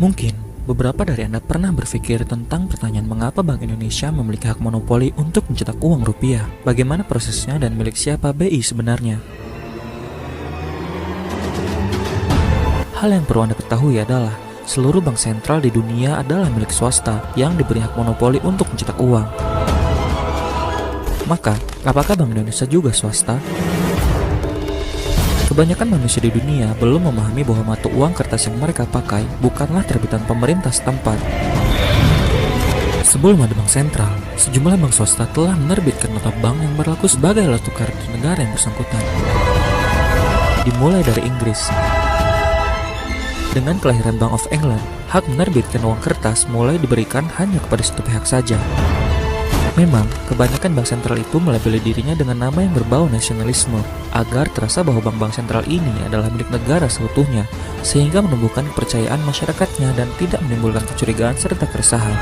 Mungkin beberapa dari Anda pernah berpikir tentang pertanyaan mengapa Bank Indonesia memiliki hak monopoli untuk mencetak uang rupiah. Bagaimana prosesnya dan milik siapa BI sebenarnya? Hal yang perlu Anda ketahui adalah seluruh bank sentral di dunia adalah milik swasta yang diberi hak monopoli untuk mencetak uang. Maka, apakah Bank Indonesia juga swasta? Kebanyakan manusia di dunia belum memahami bahwa mata uang kertas yang mereka pakai bukanlah terbitan pemerintah setempat. Sebelum ada bank sentral, sejumlah bank swasta telah menerbitkan nota bank yang berlaku sebagai alat tukar di negara yang bersangkutan. Dimulai dari Inggris. Dengan kelahiran Bank of England, hak menerbitkan uang kertas mulai diberikan hanya kepada satu pihak saja. Memang, kebanyakan bank sentral itu melabeli dirinya dengan nama yang berbau nasionalisme, agar terasa bahwa bank-bank sentral ini adalah milik negara seutuhnya, sehingga menumbuhkan kepercayaan masyarakatnya dan tidak menimbulkan kecurigaan serta keresahan.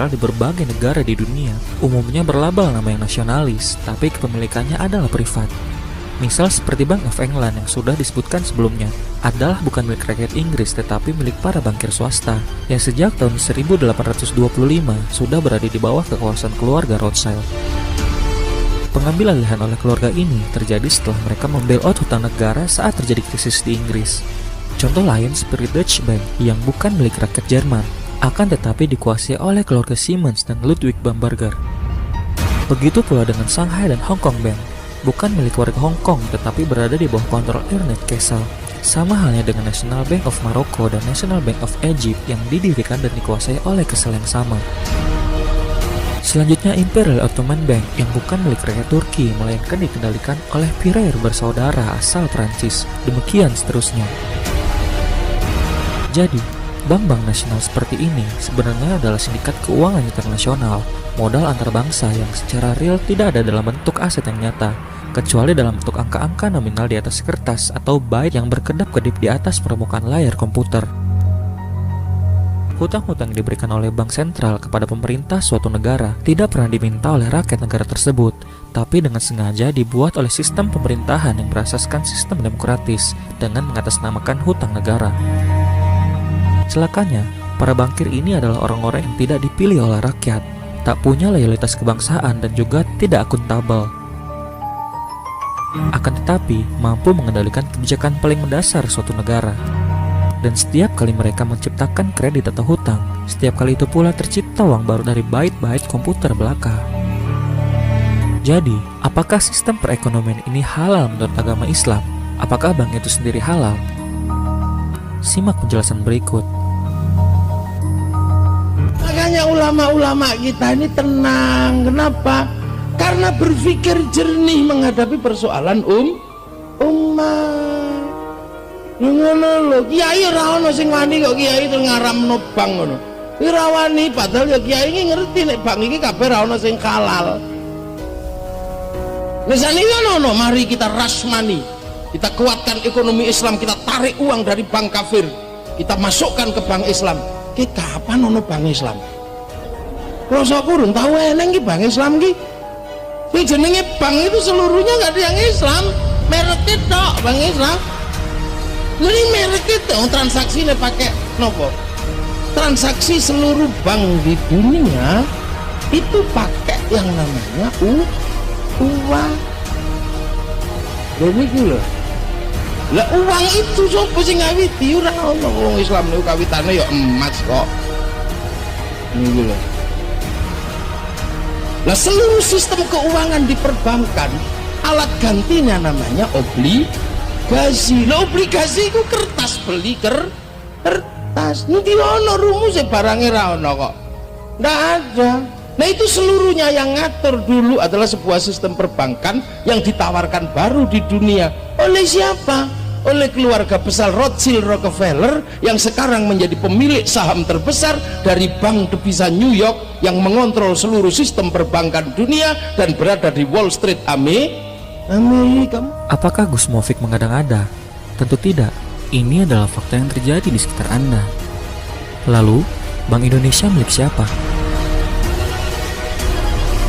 Di berbagai negara di dunia, umumnya berlabel nama yang nasionalis, tapi kepemilikannya adalah privat. Misal seperti Bank of England yang sudah disebutkan sebelumnya, adalah bukan milik rakyat Inggris tetapi milik para bankir swasta, yang sejak tahun 1825 sudah berada di bawah kekuasaan keluarga Rothschild. Pengambil alihan oleh keluarga ini terjadi setelah mereka membailout hutang negara saat terjadi krisis di Inggris. Contoh lain seperti Deutsche Bank yang bukan milik rakyat Jerman, akan tetapi dikuasai oleh keluarga Siemens dan Ludwig Bamberger. Begitu pula dengan Shanghai dan Hong Kong Bank, bukan milik warga Hong Kong tetapi berada di bawah kontrol Ernest Cassel. Sama halnya dengan National Bank of Morocco dan National Bank of Egypt yang didirikan dan dikuasai oleh Cassel yang sama. Selanjutnya Imperial Ottoman Bank yang bukan milik rakyat Turki melainkan dikendalikan oleh Piraeus bersaudara asal Prancis. Demikian seterusnya. Jadi, bank-bank nasional seperti ini sebenarnya adalah sindikat keuangan internasional, modal antar bangsa yang secara real tidak ada dalam bentuk aset yang nyata, kecuali dalam bentuk angka-angka nominal di atas kertas atau byte yang berkedap-kedip di atas permukaan layar komputer. Hutang-hutang yang diberikan oleh bank sentral kepada pemerintah suatu negara tidak pernah diminta oleh rakyat negara tersebut, tapi dengan sengaja dibuat oleh sistem pemerintahan yang berasaskan sistem demokratis dengan mengatasnamakan hutang negara. Celakanya, para bankir ini adalah orang-orang yang tidak dipilih oleh rakyat, tak punya loyalitas kebangsaan dan juga tidak akuntabel. Akan tetapi, mampu mengendalikan kebijakan paling mendasar suatu negara. Dan setiap kali mereka menciptakan kredit atau hutang, setiap kali itu pula tercipta uang baru dari byte-byte komputer belaka. Jadi, apakah sistem perekonomian ini halal menurut agama Islam? Apakah bank itu sendiri halal? Simak penjelasan berikut. Makanya ulama-ulama kita ini tenang. Kenapa? Karena berpikir jernih menghadapi persoalan umat. Ngono lho, kiai ora ono sing wani kok kiai terus ngaramno bank ngono. Ki ora wani padahal ya kiai iki ngerti nek bank iki kabeh ora ono sing halal. Misalnya ngono, mari kita rasmani. Kita kuatkan ekonomi Islam, kita tarik uang dari bank kafir, kita masukkan ke bank Islam. Kita kapan ono bank Islam? Rasa kurung tahu eneng ki Bank Islam ki. Sing jenenge bank itu seluruhnya nggak ada yang Islam, mereknya tok Bank Islam. Jadi mereknya tok transaksinya pakai nopo? Transaksi seluruh bank di dunia itu pakai yang namanya uang. Jadi gitu loh. Lah uang itu sapa sing ngawiti? Ora ono wong Islam niku kawitane ya emas kok. Niku lho. Lah seluruh sistem keuangan di perbankan alat gantinya namanya obligasi. Lah obligasi itu kertas beli kertas. Nanti ono rumusnya barangnya ra ono kok. Nggak ada. Nah itu seluruhnya yang ngatur dulu adalah sebuah sistem perbankan yang ditawarkan baru di dunia. Oleh siapa? Oleh keluarga besar Rothschild Rockefeller yang sekarang menjadi pemilik saham terbesar dari Bank Devisa New York yang mengontrol seluruh sistem perbankan dunia dan berada di Wall Street Amerika. Apakah Gus Mofik mengada-ngada? Tentu tidak. Ini adalah fakta yang terjadi di sekitar Anda. Lalu, Bank Indonesia milik siapa?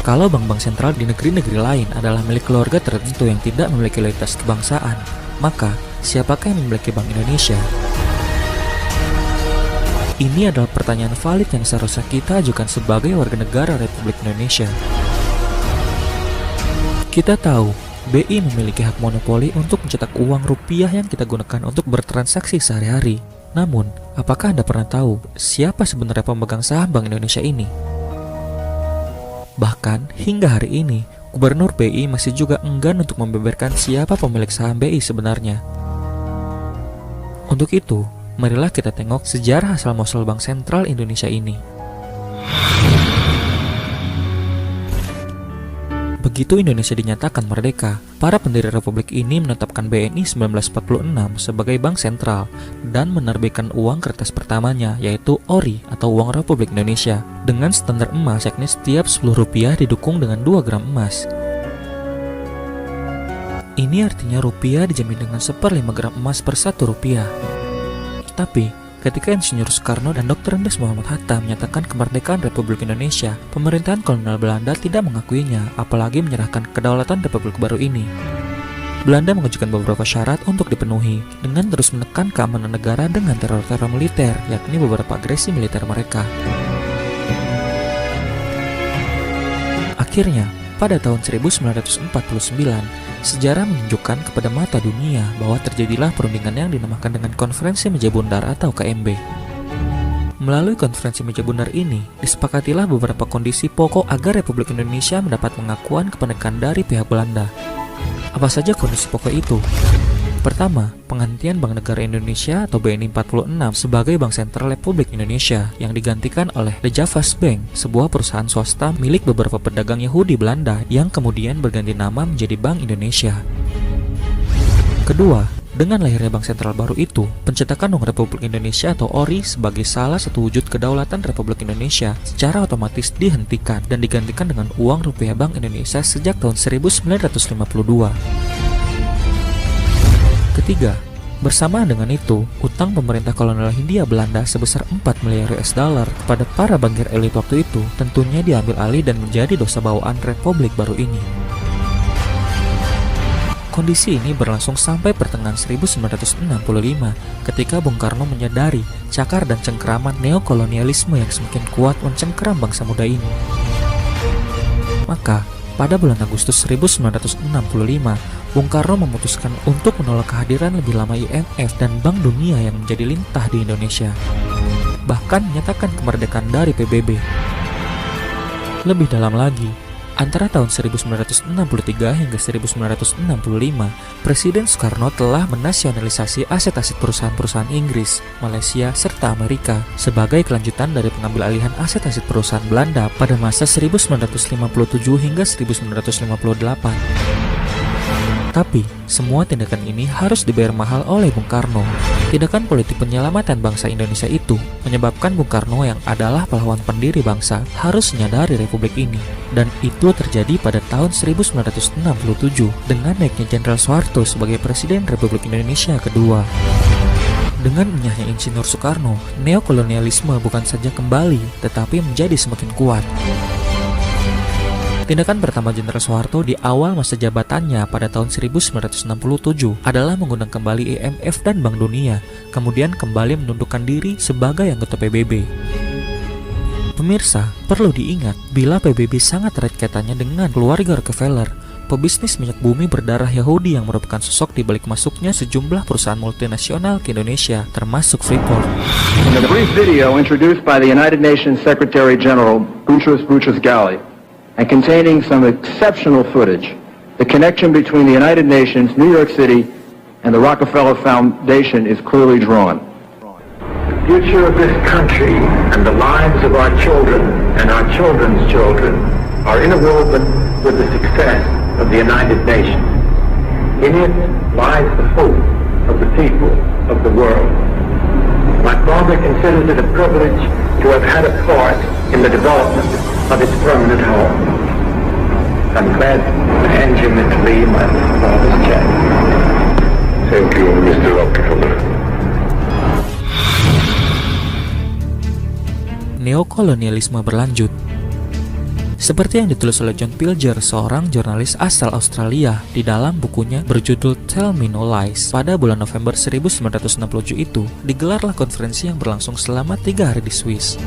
Kalau bank-bank sentral di negeri-negeri lain adalah milik keluarga tertentu yang tidak memiliki loyalitas kebangsaan, maka siapakah yang memiliki Bank Indonesia? Ini adalah pertanyaan valid yang seharusnya kita ajukan sebagai warga negara Republik Indonesia. Kita tahu, BI memiliki hak monopoli untuk mencetak uang rupiah yang kita gunakan untuk bertransaksi sehari-hari. Namun, apakah Anda pernah tahu siapa sebenarnya pemegang saham Bank Indonesia ini? Bahkan, hingga hari ini, Gubernur BI masih juga enggan untuk membeberkan siapa pemilik saham BI sebenarnya. Untuk itu, marilah kita tengok sejarah asal-muasal Bank Sentral Indonesia ini. Begitu Indonesia dinyatakan merdeka, para pendiri Republik ini menetapkan BNI 1946 sebagai bank sentral dan menerbitkan uang kertas pertamanya, yaitu ORI atau Uang Republik Indonesia, dengan standar emas, yakni setiap 10 rupiah didukung dengan 2 gram emas. Ini artinya rupiah dijamin dengan 1/5 gram emas per 1 rupiah. Tapi, ketika Insinyur Soekarno dan Dr. Andes Muhammad Hatta menyatakan kemerdekaan Republik Indonesia, pemerintahan kolonial Belanda tidak mengakuinya, apalagi menyerahkan kedaulatan Republik baru ini. Belanda mengajukan beberapa syarat untuk dipenuhi, dengan terus menekan keamanan negara dengan teror-teror militer, yakni beberapa agresi militer mereka. Akhirnya, pada tahun 1949, sejarah menunjukkan kepada mata dunia bahwa terjadilah perundingan yang dinamakan dengan Konferensi Meja Bundar atau KMB. Melalui Konferensi Meja Bundar ini, disepakatilah beberapa kondisi pokok agar Republik Indonesia mendapat pengakuan kemerdekaan dari pihak Belanda. Apa saja kondisi pokok itu? Pertama, penghentian Bank Negara Indonesia atau BNI 46 sebagai Bank Sentral Republik Indonesia yang digantikan oleh The Javas Bank, sebuah perusahaan swasta milik beberapa pedagang Yahudi Belanda yang kemudian berganti nama menjadi Bank Indonesia. Kedua, dengan lahirnya Bank Sentral baru itu, pencetakan Uang Republik Indonesia atau ORI sebagai salah satu wujud kedaulatan Republik Indonesia secara otomatis dihentikan dan digantikan dengan uang rupiah Bank Indonesia sejak tahun 1952. Ketiga, bersamaan dengan itu, utang pemerintah kolonial Hindia Belanda sebesar 4 miliar US dollar kepada para bankir elit waktu itu tentunya diambil alih dan menjadi dosa bawaan Republik baru ini. Kondisi ini berlangsung sampai pertengahan 1965 ketika Bung Karno menyadari cakar dan cengkeraman neokolonialisme yang semakin kuat mencengkeram bangsa muda ini. Maka, pada bulan Agustus 1965, Bung Karno memutuskan untuk menolak kehadiran lebih lama IMF dan Bank Dunia yang menjadi lintah di Indonesia. Bahkan menyatakan kemerdekaan dari PBB. Lebih dalam lagi, antara tahun 1963 hingga 1965, Presiden Soekarno telah menasionalisasi aset-aset perusahaan-perusahaan Inggris, Malaysia, serta Amerika sebagai kelanjutan dari pengambil alihan aset-aset perusahaan Belanda pada masa 1957 hingga 1958. Tapi, semua tindakan ini harus dibayar mahal oleh Bung Karno. Tindakan politik penyelamatan bangsa Indonesia itu menyebabkan Bung Karno yang adalah pahlawan pendiri bangsa harus menyadari Republik ini. Dan itu terjadi pada tahun 1967 dengan naiknya Jenderal Soeharto sebagai Presiden Republik Indonesia kedua. Dengan menyahnya Insinyur Soekarno, neokolonialisme bukan saja kembali, tetapi menjadi semakin kuat. Tindakan pertama Jenderal Soeharto di awal masa jabatannya pada tahun 1967 adalah mengundang kembali IMF dan Bank Dunia, kemudian kembali menundukkan diri sebagai anggota PBB. Pemirsa, perlu diingat bila PBB sangat erat kaitannya dengan keluarga Rockefeller, pebisnis minyak bumi berdarah Yahudi yang merupakan sosok di balik masuknya sejumlah perusahaan multinasional ke Indonesia, termasuk Freeport. In a brief video introduced by the United Nations Secretary General Boutros Boutros-Ghali and containing some exceptional footage, the connection between the United Nations, New York City, and the Rockefeller Foundation is clearly drawn. The future of this country and the lives of our children and our children's children are interwoven with the success of the United Nations. In it lies the hope of the people of the world. My father considers it a privilege to have had a part in the development of its permanent home. I'm glad to hand you, Mr. Lee, my father's check. Thank you, Mr. Rockefeller. Neokolonialisme berlanjut. Seperti yang ditulis oleh John Pilger, seorang jurnalis asal Australia, di dalam bukunya berjudul Tell Me No Lies. Pada bulan November 1967 itu, digelarlah konferensi yang berlangsung selama 3 hari di Swiss.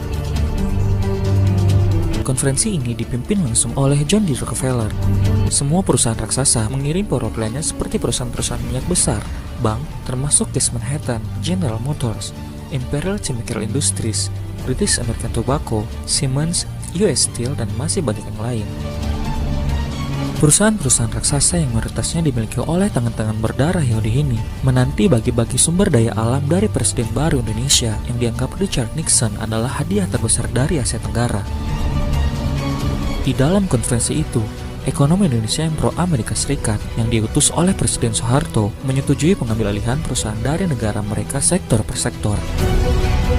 Konferensi ini dipimpin langsung oleh John D. Rockefeller. Semua perusahaan raksasa mengirim perwakilannya seperti perusahaan-perusahaan minyak besar, bank, termasuk Gas Manhattan, General Motors, Imperial Chemical Industries, British American Tobacco, Siemens, US Steel, dan masih banyak yang lain. Perusahaan-perusahaan raksasa yang mayoritasnya dimiliki oleh tangan-tangan berdarah Yahudi ini menanti bagi-bagi sumber daya alam dari Presiden baru Indonesia yang dianggap Richard Nixon adalah hadiah terbesar dari Asia Tenggara. Di dalam konferensi itu, ekonomi Indonesia yang pro-Amerika Serikat yang diutus oleh Presiden Soeharto menyetujui pengambil alihan perusahaan dari negara mereka sektor per sektor.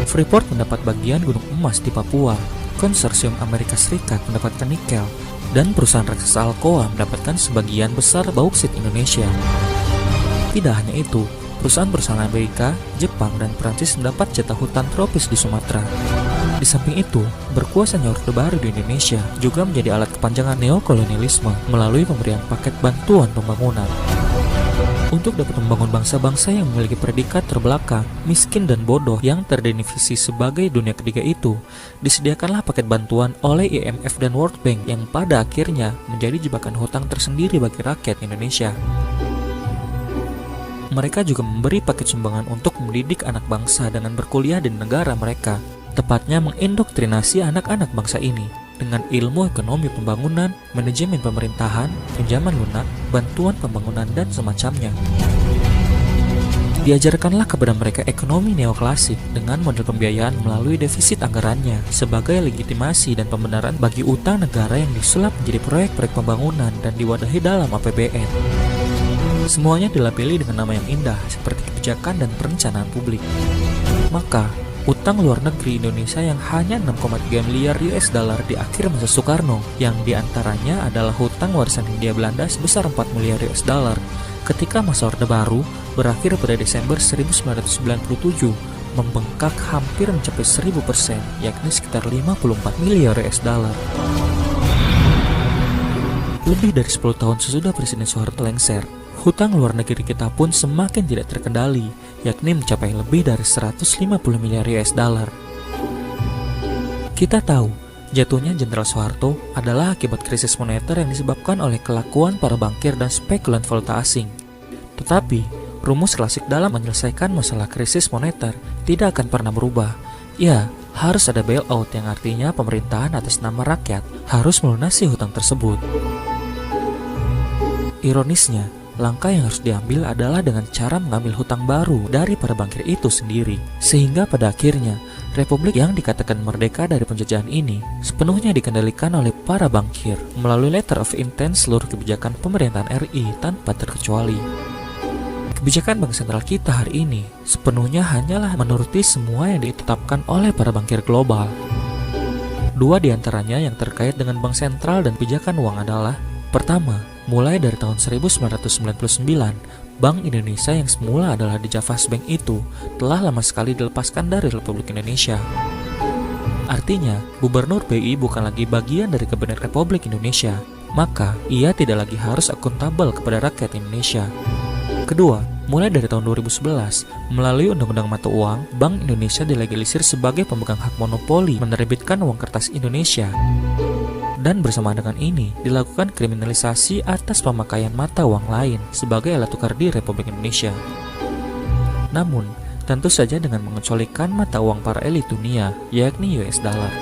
Freeport mendapat bagian gunung emas di Papua, Konsorsium Amerika Serikat mendapatkan nikel, dan perusahaan raksasa Alcoa mendapatkan sebagian besar bauksit Indonesia. Tidak hanya itu, perusahaan-perusahaan Amerika, Jepang, dan Prancis mendapat jatah hutan tropis di Sumatera. Di samping itu, berkuasanya Orde Baru di Indonesia juga menjadi alat kepanjangan neokolonialisme melalui pemberian paket bantuan pembangunan. Untuk dapat membangun bangsa-bangsa yang memiliki predikat terbelakang, miskin, dan bodoh yang terdefinisi sebagai dunia ketiga itu, disediakanlah paket bantuan oleh IMF dan World Bank yang pada akhirnya menjadi jebakan hutang tersendiri bagi rakyat Indonesia. Mereka juga memberi paket sumbangan untuk mendidik anak bangsa dengan berkuliah di negara mereka, tepatnya mengindoktrinasi anak-anak bangsa ini dengan ilmu ekonomi pembangunan, manajemen pemerintahan, pinjaman lunak, bantuan pembangunan, dan semacamnya. Diajarkanlah kepada mereka ekonomi neoklasik dengan model pembiayaan melalui defisit anggarannya sebagai legitimasi dan pembenaran bagi utang negara yang disulap menjadi proyek-proyek pembangunan dan diwadahi dalam APBN. Semuanya dilabeli dengan nama yang indah seperti kebijakan dan perencanaan publik. Maka, utang luar negeri Indonesia yang hanya 6,3 miliar US dollar di akhir masa Soekarno, yang diantaranya adalah hutang warisan Hindia Belanda sebesar 4 miliar US dollar, ketika masa Orde Baru berakhir pada Desember 1997, membengkak hampir mencapai 1000%, yakni sekitar 54 miliar US dollar. Lebih dari 10 tahun sesudah Presiden Soeharto lengser, hutang luar negeri kita pun semakin tidak terkendali, yakni mencapai lebih dari 150 miliar US dollar. Kita tahu, jatuhnya Jenderal Soeharto adalah akibat krisis moneter yang disebabkan oleh kelakuan para bankir dan spekulan valuta asing. Tetapi, rumus klasik dalam menyelesaikan masalah krisis moneter tidak akan pernah berubah. Ya, harus ada bailout yang artinya pemerintahan atas nama rakyat harus melunasi hutang tersebut. Ironisnya, langkah yang harus diambil adalah dengan cara mengambil hutang baru dari para bankir itu sendiri, sehingga pada akhirnya republik yang dikatakan merdeka dari penjajahan ini sepenuhnya dikendalikan oleh para bankir melalui letter of intent seluruh kebijakan pemerintahan RI tanpa terkecuali. Kebijakan Bank Sentral kita hari ini sepenuhnya hanyalah menuruti semua yang ditetapkan oleh para bankir global. Dua di antaranya yang terkait dengan Bank Sentral dan kebijakan uang adalah: pertama, mulai dari tahun 1999, Bank Indonesia yang semula adalah The Javas Bank itu telah lama sekali dilepaskan dari Republik Indonesia. Artinya, Gubernur BI bukan lagi bagian dari Kabinet Republik Indonesia, maka ia tidak lagi harus akuntabel kepada rakyat Indonesia. Kedua, mulai dari tahun 2011, melalui Undang-Undang Mata Uang, Bank Indonesia dilegalisir sebagai pemegang hak monopoli menerbitkan uang kertas Indonesia. Dan bersamaan dengan ini, dilakukan kriminalisasi atas pemakaian mata uang lain sebagai alat tukar di Republik Indonesia. Namun, tentu saja dengan mengecualikan mata uang para elit dunia, yakni US dollar.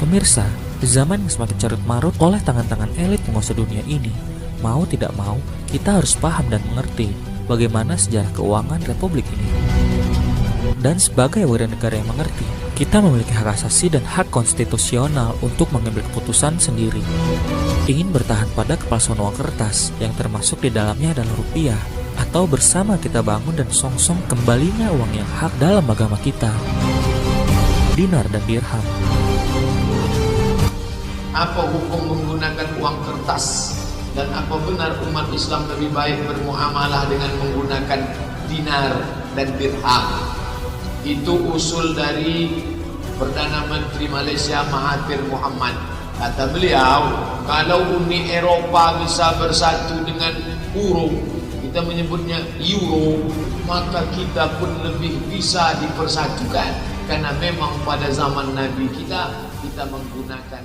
Pemirsa, di zaman yang semakin carut marut oleh tangan-tangan elit penguasa dunia ini, mau tidak mau, kita harus paham dan mengerti bagaimana sejarah keuangan Republik ini. Dan sebagai warga negara yang mengerti, kita memiliki hak asasi dan hak konstitusional untuk mengambil keputusan sendiri. Ingin bertahan pada kepalsuan uang kertas yang termasuk di dalamnya adalah rupiah, atau bersama kita bangun dan songsong kembalinya uang yang hak dalam agama kita, dinar dan dirham. Apa hukum menggunakan uang kertas? Dan apa benar umat Islam lebih baik bermuamalah dengan menggunakan dinar dan dirham? Itu usul dari Perdana Menteri Malaysia Mahathir Mohamad. Kata beliau, kalau Uni Eropa bisa bersatu dengan euro, kita menyebutnya euro, maka kita pun lebih bisa dipersatukan. Karena memang pada zaman Nabi kita menggunakan